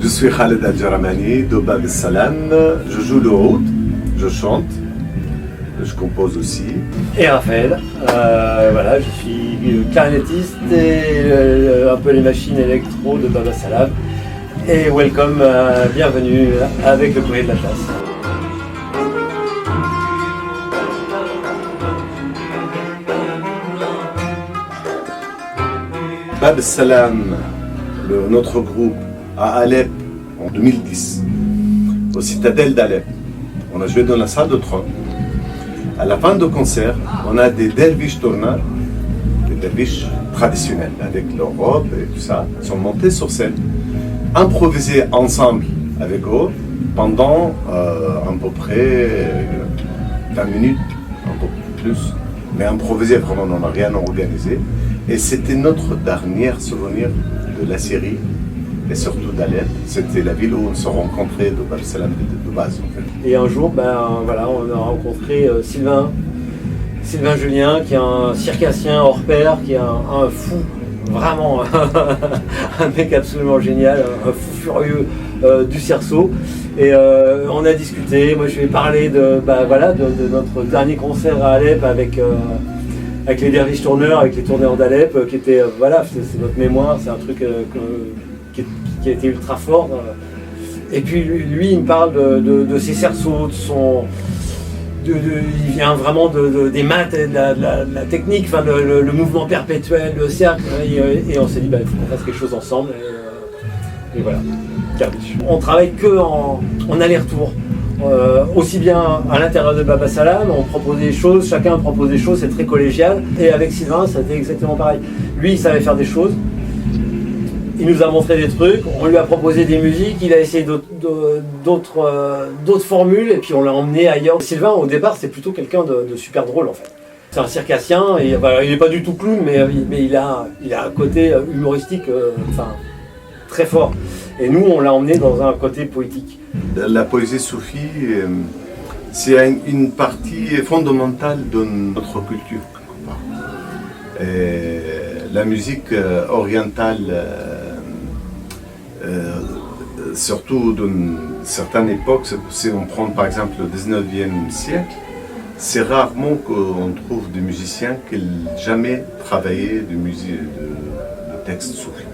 Je suis Khaled Al-Jaramani de Bab el-Salam. Je joue le oud, je chante, je compose aussi. Et Raphaël, voilà, je suis clarinettiste et un peu les machines électro de Bab el-Salam. Et welcome, bienvenue avec le courrier de la place. Bab el-Salam, notre groupe à Alep en 2010, au citadelle d'Alep. On a joué dans la salle de trône. À la fin du concert, on a des derviches tourneurs, des derviches traditionnels, avec leurs robes et tout ça. Ils sont montés sur scène, improvisés ensemble avec eux pendant à peu près 20 minutes, un peu plus. Mais improvisé, vraiment, on n'a rien organisé. Et c'était notre dernier souvenir de la série, et surtout d'Alep. C'était la ville où on se rencontrait de Bab el-Salam de base. En fait. Et un jour, voilà, on a rencontré Sylvain Julien, qui est un circassien hors pair, qui est un fou, vraiment un mec absolument génial, un fou furieux du cerceau. Et on a discuté, moi je lui ai parlé de notre dernier concert à Alep avec les derviches tourneurs, avec les tourneurs d'Alep, qui était, c'est notre mémoire, c'est un truc qui a été ultra fort. Et puis lui, il me parle de ses cerceaux, il vient vraiment des maths, de la technique, enfin, le mouvement perpétuel, le cercle, et on s'est dit, il faut qu'on fasse quelque chose ensemble, et voilà. On travaille que en aller-retour. Aussi bien à l'intérieur de Bab el-Salam, on propose des choses, chacun propose des choses, c'est très collégial. Et avec Sylvain, ça a été exactement pareil. Lui, il savait faire des choses, il nous a montré des trucs, on lui a proposé des musiques, il a essayé d'autres formules, et puis on l'a emmené ailleurs. Sylvain, au départ, c'est plutôt quelqu'un de super drôle en fait. C'est un circassien, et il n'est pas du tout clown, mais il a un côté humoristique très fort. Et nous, on l'a emmené dans un côté poétique. La poésie soufie, c'est une partie fondamentale de notre culture. Et la musique orientale, surtout d'une certaine époque, si on prend par exemple le 19e siècle, c'est rarement qu'on trouve des musiciens qui n'ont jamais travaillé de textes soufis.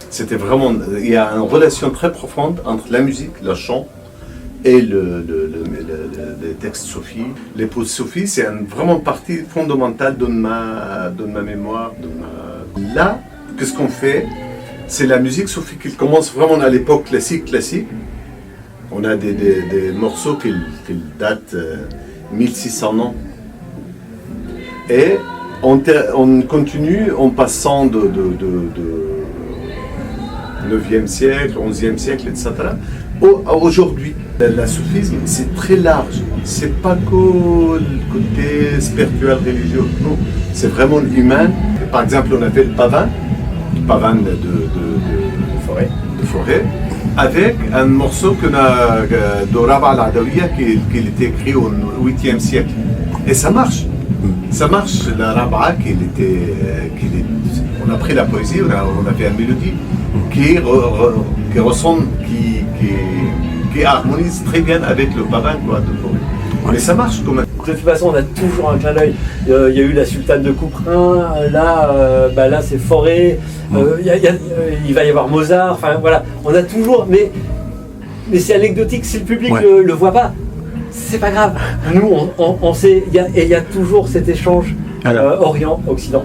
C'était vraiment, il y a une relation très profonde entre la musique, le chant et les textes soufis. Les poètes soufis, c'est vraiment partie fondamentale de ma mémoire. Là, qu'est-ce qu'on fait? C'est la musique soufie qui commence vraiment à l'époque classique. On a des morceaux qui datent 1600 ans. Et on continue en passant de 9e siècle, 11e siècle, etc. Aujourd'hui, le soufisme, c'est très large. C'est pas que le côté spirituel, religieux. Non, c'est vraiment humain. Par exemple, on a fait le pavan de forêt, avec un morceau de Rab'a al-Adawiya qui était écrit au 8e siècle. Et ça marche. Ça marche. La Rab'a, on a pris la poésie, on a fait une mélodie qui ressemble, qui harmonise très bien avec le pavan de forêt. Mais ça marche quand même. De toute façon, on a toujours un clin d'œil. Il y a eu la sultane de Couperin, là c'est Forêt, il va y avoir Mozart, enfin voilà, on a toujours, mais c'est anecdotique, si le public le voit pas, c'est pas grave. Nous, on sait, il y a toujours cet échange Orient-Occident.